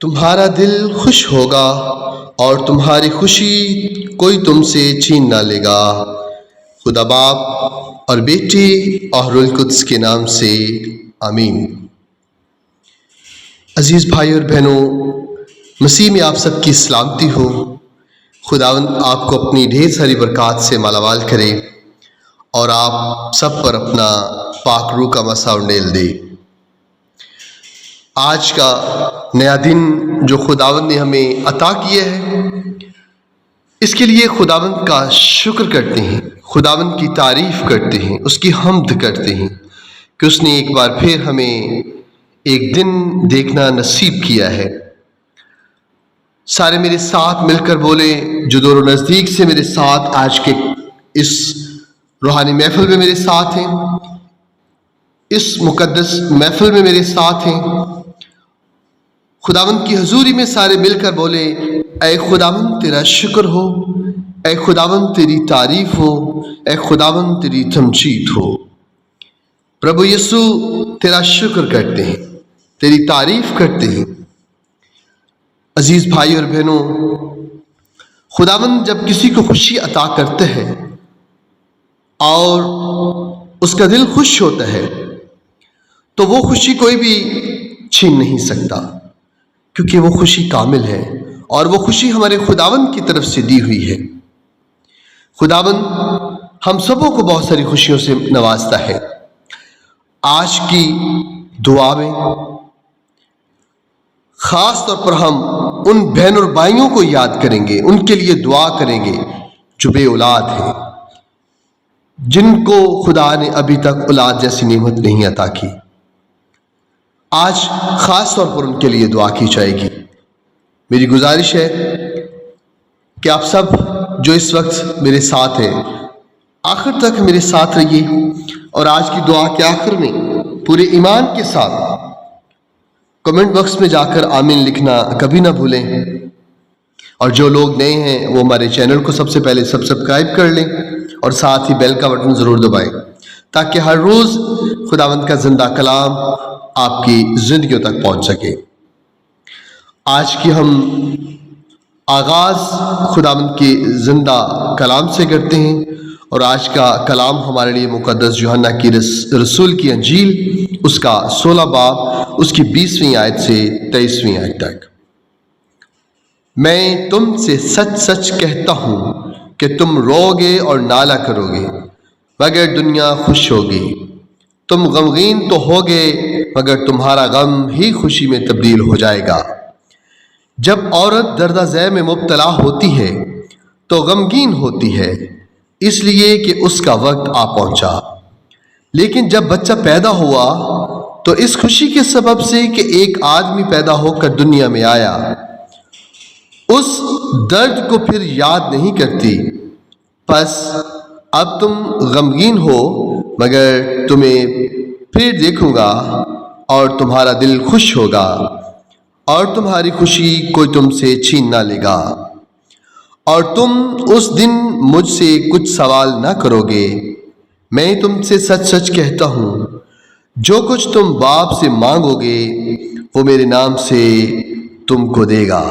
تمہارا دل خوش ہوگا اور تمہاری خوشی کوئی تم سے چھین نہ لے گا۔ خدا باپ اور بیٹی اور روح القدس کے نام سے آمین۔ عزیز بھائی اور بہنوں، مسیح میں آپ سب کی سلامتی ہو۔ خداوند آپ کو اپنی ڈھیر ساری برکات سے مالا مال کرے اور آپ سب پر اپنا پاک روح کا مسا انڈیل دے۔ آج کا نیا دن جو خداوند نے ہمیں عطا کیا ہے، اس کے لیے خداوند کا شکر کرتے ہیں، خداوند کی تعریف کرتے ہیں، اس کی حمد کرتے ہیں کہ اس نے ایک بار پھر ہمیں ایک دن دیکھنا نصیب کیا ہے۔ سارے میرے ساتھ مل کر بولے، جو دور و نزدیک سے میرے ساتھ آج کے اس روحانی محفل میں میرے ساتھ ہیں، اس مقدس محفل میں میرے ساتھ ہیں، خداوند کی حضوری میں سارے مل کر بولے، اے خداوند تیرا شکر ہو، اے خداوند تیری تعریف ہو، اے خداوند تیری تمجید ہو۔ پربھو یسوع تیرا شکر کرتے ہیں، تیری تعریف کرتے ہیں۔ عزیز بھائی اور بہنوں، خداوند جب کسی کو خوشی عطا کرتے ہیں اور اس کا دل خوش ہوتا ہے تو وہ خوشی کوئی بھی چھین نہیں سکتا، کیونکہ وہ خوشی کامل ہے اور وہ خوشی ہمارے خداوند کی طرف سے دی ہوئی ہے۔ خداوند ہم سبوں کو بہت ساری خوشیوں سے نوازتا ہے۔ آج کی دعا میں خاص طور پر ہم ان بہن اور بھائیوں کو یاد کریں گے، ان کے لیے دعا کریں گے جو بے اولاد ہیں، جن کو خدا نے ابھی تک اولاد جیسی نعمت نہیں عطا کی۔ آج خاص طور پر ان کے لیے دعا کی جائے گی۔ میری گزارش ہے کہ آپ سب جو اس وقت میرے ساتھ ہیں، آخر تک میرے ساتھ رہیے اور آج کی دعا کے آخر میں پورے ایمان کے ساتھ کمنٹ باکس میں جا کر آمین لکھنا کبھی نہ بھولیں، اور جو لوگ نئے ہیں وہ ہمارے چینل کو سب سے پہلے سبسکرائب کر لیں اور ساتھ ہی بیل کا بٹن ضرور دبائیں تاکہ ہر روز خداوند کا زندہ کلام آپ کی زندگیوں تک پہنچ سکے۔ آج کی ہم آغاز خداوند کے زندہ کلام سے کرتے ہیں، اور آج کا کلام ہمارے لیے مقدس یوحنا کی رسول کی انجیل، اس کا 16 باب، اس کی 20ویں آیت سے 23ویں آیت تک۔ میں تم سے سچ سچ کہتا ہوں کہ تم روگے اور نالہ کرو گے مگر دنیا خوش ہوگی، تم غمگین تو ہوگے مگر تمہارا غم ہی خوشی میں تبدیل ہو جائے گا۔ جب عورت درد ذے میں مبتلا ہوتی ہے تو غمگین ہوتی ہے، اس لیے کہ اس کا وقت آ پہنچا، لیکن جب بچہ پیدا ہوا تو اس خوشی کے سبب سے کہ ایک آدمی پیدا ہو کر دنیا میں آیا، اس درد کو پھر یاد نہیں کرتی۔ پس اب تم غمگین ہو مگر تمہیں پھر دیکھوں گا اور تمہارا دل خوش ہوگا اور تمہاری خوشی کوئی تم سے چھین نہ لے گا، اور تم اس دن مجھ سے کچھ سوال نہ کرو گے۔ میں تم سے سچ سچ کہتا ہوں، جو کچھ تم باپ سے مانگو گے وہ میرے نام سے تم کو دے گا۔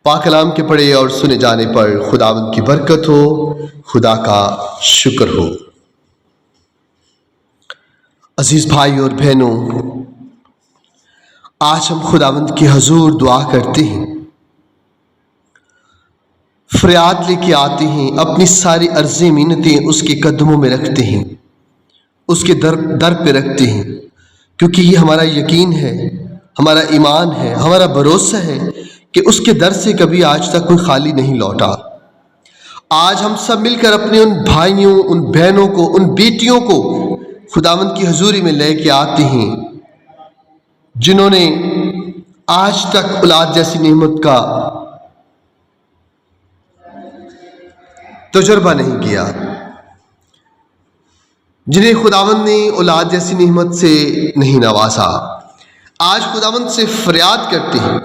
پاک کلام کے پڑھے اور سنے جانے پر خداوند کی برکت ہو، خدا کا شکر ہو۔ عزیز بھائی اور بہنوں، آج ہم خداوند کی حضور دعا کرتے ہیں، فریاد لے کے آتے ہیں، اپنی ساری عرضیں منتیں اس کے قدموں میں رکھتے ہیں، اس کے در پہ رکھتے ہیں، کیونکہ یہ ہمارا یقین ہے، ہمارا ایمان ہے، ہمارا بھروسہ ہے کہ اس کے در سے کبھی آج تک کوئی خالی نہیں لوٹا۔ آج ہم سب مل کر اپنے ان بھائیوں، ان بہنوں کو، ان بیٹیوں کو خداوند کی حضوری میں لے کے آتے ہیں جنہوں نے آج تک اولاد جیسی نعمت کا تجربہ نہیں کیا، جنہیں خداوند نے اولاد جیسی نعمت سے نہیں نوازا۔ آج خداوند سے فریاد کرتے ہیں،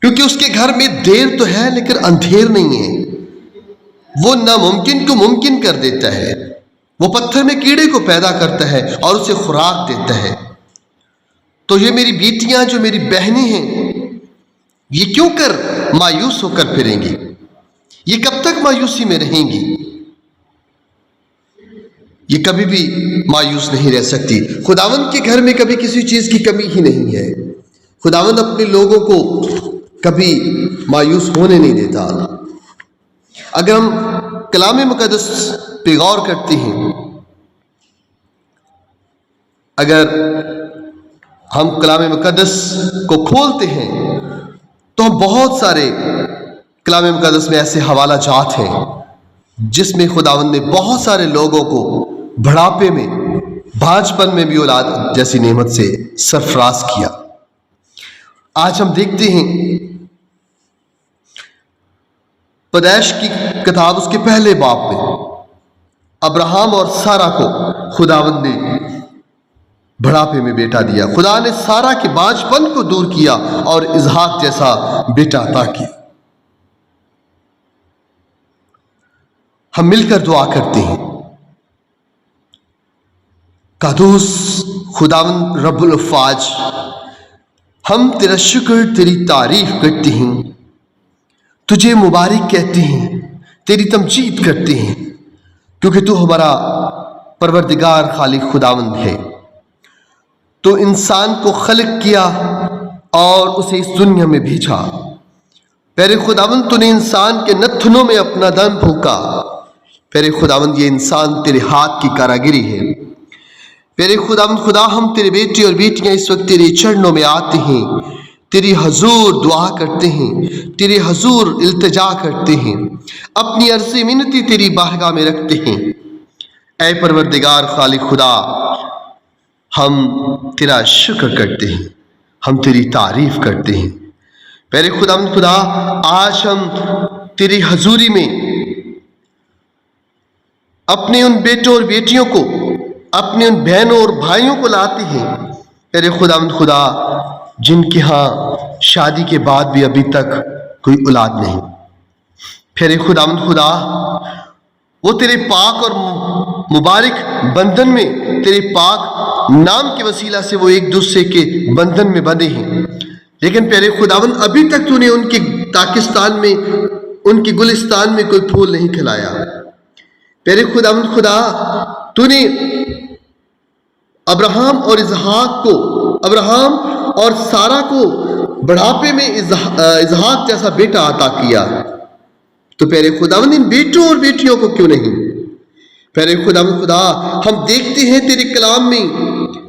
کیونکہ اس کے گھر میں دیر تو ہے لیکن اندھیر نہیں ہے۔ وہ ناممکن کو ممکن کر دیتا ہے، وہ پتھر میں کیڑے کو پیدا کرتا ہے اور اسے خوراک دیتا ہے۔ تو یہ میری بیٹیاں جو میری بہنیں ہیں، یہ کیوں کر مایوس ہو کر پھریں گی؟ یہ کب تک مایوسی میں رہیں گی؟ یہ کبھی بھی مایوس نہیں رہ سکتی۔ خداوند کے گھر میں کبھی کسی چیز کی کمی ہی نہیں ہے۔ خداوند اپنے لوگوں کو کبھی مایوس ہونے نہیں دیتا۔ اگر ہم کلام مقدس پہ غور کرتے ہیں، اگر ہم کلام مقدس کو کھولتے ہیں تو ہم بہت سارے کلام مقدس میں ایسے حوالہ جات ہیں جس میں خداوند نے بہت سارے لوگوں کو بڑھاپے میں، بھانجپن میں بھی اولاد جیسی نعمت سے سرفراز کیا۔ آج ہم دیکھتے ہیں پیدائش کی کتاب اس کے پہلے باب میں ابراہم اور سارہ کو خداوند نے بڑھاپے میں بیٹا دیا۔ خدا نے سارہ کے بانجپن کو دور کیا اور اسحاق جیسا بیٹا عطا کیا۔ ہم مل کر دعا کرتے ہیں، قدوس خداوند رب الافواج، ہم تیرا شکر، تیری تعریف کرتے ہیں، تجھے مبارک کہتے ہیں، تیری تمجید کرتے ہیں، کیونکہ تو ہمارا پروردگار خالق خداوند ہے۔ تو انسان کو خلق کیا اور اسے اس دنیا میں بھیجا۔ پیارے خداوند، تو نے انسان کے نتنوں میں اپنا دم پھونکا۔ پیارے خداوند، یہ انسان تیرے ہاتھ کی کاراگری ہے۔ پیارے خداوند خدا، ہم تیرے بیٹے اور بیٹیاں اس وقت تیرے چرنوں میں آتے ہیں، تیری حضور دعا کرتے ہیں، تیرے حضور التجا کرتے ہیں، اپنی عرض منتی تیری بارگاہ میں رکھتے ہیں۔ اے پروردگار خالق خدا، ہم تیرا شکر کرتے ہیں، ہم تیری تعریف کرتے ہیں۔ پیارے خداوند خدا، آج ہم تیری حضوری میں اپنے ان بیٹوں اور بیٹیوں کو، اپنے ان بہنوں اور بھائیوں کو لاتے ہیں، پیارے خداوند خدا، جن کے ہاں شادی کے بعد بھی ابھی تک کوئی اولاد نہیں۔ پیارے خداوند خدا، وہ تیرے پاک اور مبارک بندھن میں، تیرے پاک نام کے وسیلہ سے وہ ایک دوسرے کے بندھن میں بندھے ہیں، لیکن پیارے خداوند ابھی تک تو نے ان کے پاکستان میں، ان کے گلستان میں کوئی پھول نہیں کھلایا۔ پیارے خداوند خدا، تو نے ابراہم اور اسحاق کو، ابراہم اور سارہ کو بڑھاپے میں اسحاق جیسا بیٹا عطا کیا، تو پیارے خداوند ان بیٹوں اور بیٹیوں کو کیوں نہیں؟ پیارے خداوند خدا، ہم دیکھتے ہیں تیرے کلام میں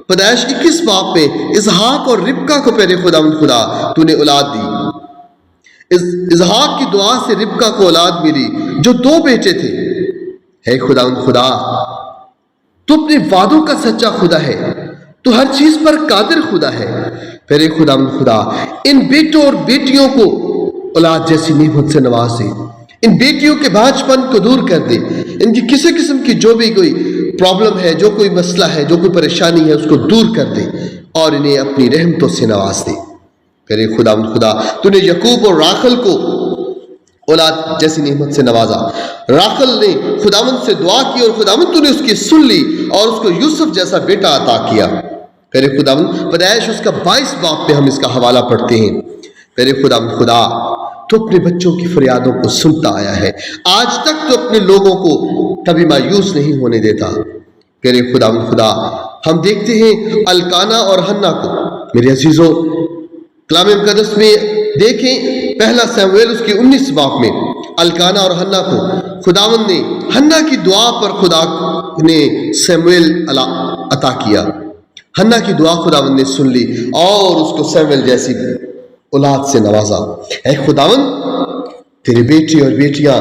پیدائش 21 باب میں اسحاق اور ربکہ کو پیارے خداوند خدا تو نے اولاد دی۔ اسحاق کی دعا سے ربکہ کو اولاد ملی جو 2 بیٹے تھے۔ اے خداوند خدا، تو اپنے وعدوں کا سچا خدا ہے، تو ہر چیز پر قادر خدا ہے۔ پیارے خداوند خدا، ان بیٹوں اور بیٹیوں کو اولاد جیسی نعمت سے نواز دے، ان بیٹیوں کے بھانجپن کو دور کر دے، ان کی کسی قسم کی جو بھی کوئی پرابلم ہے، جو کوئی مسئلہ ہے، جو کوئی پریشانی ہے، اس کو دور کر دے اور انہیں اپنی رحمتوں سے نواز دے۔ پیارے خداوند خدا، تو نے یعقوب اور راخل کو اولاد جیسی نعمت سے نوازا۔ راخل نے خداوند سے دعا کی اور خداوند تو نے اس کی سن لی اور اس کو یوسف جیسا بیٹا عطا کیا۔ پیارے خداوند، پیدائش اس کا 22 باب پہ ہم اس کا حوالہ پڑھتے ہیں۔ پیارے خداوند خدا، تو اپنے بچوں کی فریادوں کو سنتا آیا ہے، آج تک تو اپنے لوگوں کو کبھی مایوس نہیں ہونے دیتا۔ پیارے خداوند خدا، ہم دیکھتے ہیں الکانا اور حنا کو، میرے عزیزوں، کلام مقدس میں دیکھیں پہلا سمویل اس کی 19 باب میں الکانا اور حنا کو خداوند نے حنا کی دعا پر خدا نے سمویل عطا کیا۔ حنا کی دعا خداوند نے سن لی اور اس کو سمویل جیسی اولاد سے نوازا۔ اے خداوند، تیرے بیٹے اور بیٹیاں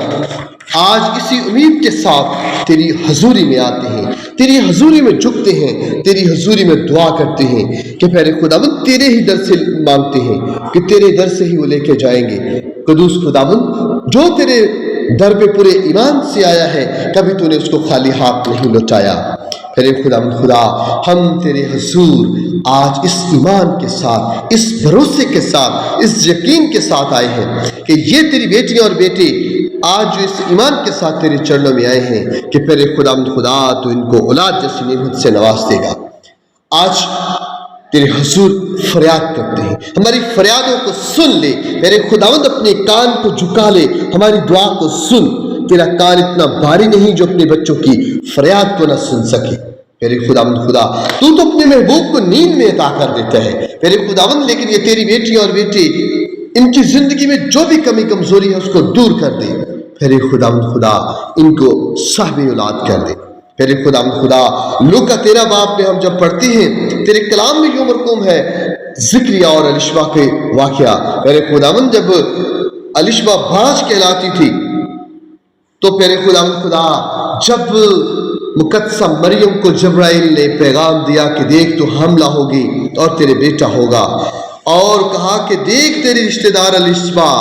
آج اسی امید کے ساتھ تیری حضوری میں آتے ہیں، تیری حضوری میں جھکتے ہیں، تیری حضوری میں دعا کرتے ہیں کہ پیارے خداوند تیرے ہی در سے مانگتے ہیں کہ تیرے در سے ہی وہ لے کے جائیں گے۔ قدوس خداوند، جو تیرے در پہ پورے ایمان سے آیا ہے، کبھی تو نے اس کو خالی ہاتھ نہیں لوٹایا۔ پیارے خداوند خدا، ہم تیرے حضور آج اس ایمان کے ساتھ، اس بھروسے کے ساتھ، اس یقین کے ساتھ آئے ہیں کہ یہ تیری بیٹیاں اور بیٹے آج جو اس ایمان کے ساتھ تیرے چرنوں میں آئے ہیں کہ پیارے خداوند خدا تو ان کو اولاد جیسی نعمت سے نواز دے گا۔ آج تیرے حضور فریاد کرتے ہیں، ہماری فریادوں کو سن لے میرے خداوند، اپنے کان کو جھکا لے، ہماری دعا کو سن۔ تیرا کان اتنا بھاری نہیں جو اپنے بچوں کی فریاد کو نہ سن سکے میرے خداوند خدا۔ تو اپنے محبوب کو نیند میں عطا کر دیتا ہے میرے خداوند، لیکن یہ تیری بیٹی اور بیٹے ان کی زندگی میں جو بھی کمی کمزوری ہے اس کو دور کر دے میرے خداوند خدا، ان کو صاحب اولاد کر دے میرے خداوند خدا۔ لوکا 13 باب میں ہم جب پڑھتے ہیں تیرے کلام میں یوں مرقوم ہے ذکریا اور الشبا کے واقعہ میرے خداوند، جب الشبا بانج کہلاتی تھی تو میرے خداوند خدا جب مقدسہ مریم کو جبرائیل نے پیغام دیا کہ دیکھ تو حاملہ ہوگی اور تیرے بیٹا ہوگا، اور کہا کہ دیکھ تیری رشتہ دار الشبا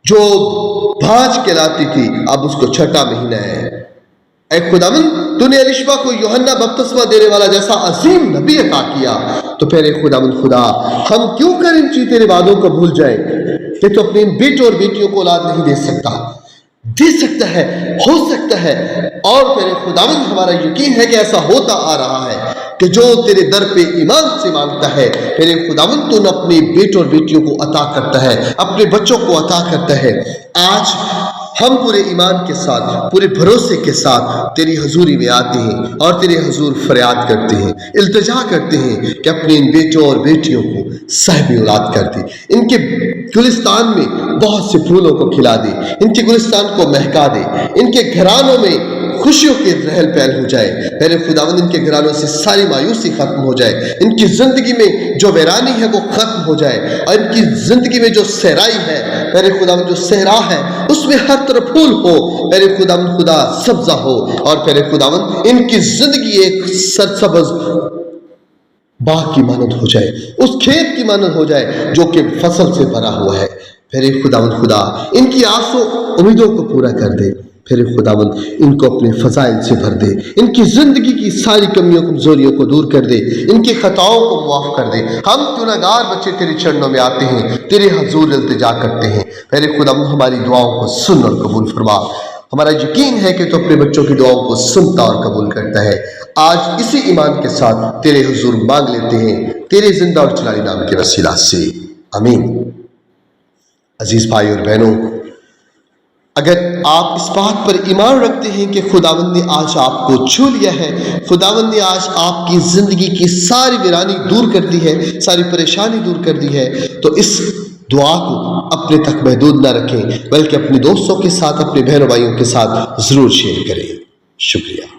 جو بانج کہلاتی تھی اب اس کو 6واں مہینہ ہے۔ اے خداوند تو نے الشبا کو یوحنا بپتسمہ دینے والا جیسا عظیم نبی عطا کیا، تو پھر خداوند خدا ہم کیوں کر ان چیز تیرے وعدوں کو بھول جائیں کہ تو اپنے ان بیٹوں اور بیٹیوں کو اولاد نہیں دے سکتا، دے سکتا ہے، ہو سکتا ہے، اور پھر خداوند ہمارا یقین ہے کہ ایسا ہوتا آ رہا ہے کہ جو تیرے در پہ ایمان سے مانگتا ہے میرے خداوند تو نہ اپنے بیٹوں اور بیٹیوں کو عطا کرتا ہے، اپنے بچوں کو عطا کرتا ہے۔ آج ہم پورے ایمان کے ساتھ، پورے بھروسے کے ساتھ تیری حضوری میں آتے ہیں اور تیرے حضور فریاد کرتے ہیں، التجا کرتے ہیں کہ اپنے ان بیٹوں اور بیٹیوں کو صاحب اولاد کر دے، ان کے گلستان میں بہت سے پھولوں کو کھلا دے، ان کے گلستان کو مہکا دے، ان کے گھرانوں میں خوشیوں کے رہل پہل ہو جائے میرے خداوند، ان کے گھرانوں سے ساری مایوسی ختم ہو جائے، ان کی زندگی میں جو ویرانی ہے وہ ختم ہو جائے، اور ان کی زندگی میں جو صحرائی ہے میرے خداوند، جو صحرا ہے اس میں ہر طرف پھول ہو میرے خداوند خدا، سبزہ ہو، اور میرے خداوند ان کی زندگی ایک سرسبز باغ کی مانند ہو جائے، اس کھیت کی مانند ہو جائے جو کہ فصل سے بھرا ہوا ہے میرے خداوند خدا۔ ان کی آس و امیدوں کو پورا کر دے پھر خداوند، ان کو اپنے فضائل سے بھر دے، ان کی زندگی کی ساری کمیوں کمزوریوں کو دور کر دے، ان کی خطاؤں کو معاف کر دے۔ ہم گنہگار بچے تیرے چرنوں میں آتے ہیں، تیرے حضور التجا کرتے ہیں پھر خداوند، ہماری دعاؤں کو سن اور قبول فرما۔ ہمارا یقین ہے کہ تو اپنے بچوں کی دعاؤں کو سنتا اور قبول کرتا ہے۔ آج اسی ایمان کے ساتھ تیرے حضور مانگ لیتے ہیں تیرے زندہ اور جلالی نام کے وسیلہ سے، آمین۔ عزیز بھائی اور بہنوں، اگر آپ اس بات پر ایمان رکھتے ہیں کہ خداوند نے آج آپ کو چھو لیا ہے، خداوند نے آج آپ کی زندگی کی ساری ویرانی دور کر دی ہے، ساری پریشانی دور کر دی ہے، تو اس دعا کو اپنے تک محدود نہ رکھیں بلکہ اپنے دوستوں کے ساتھ، اپنے بہنوں بھائیوں کے ساتھ ضرور شیئر کریں۔ شکریہ۔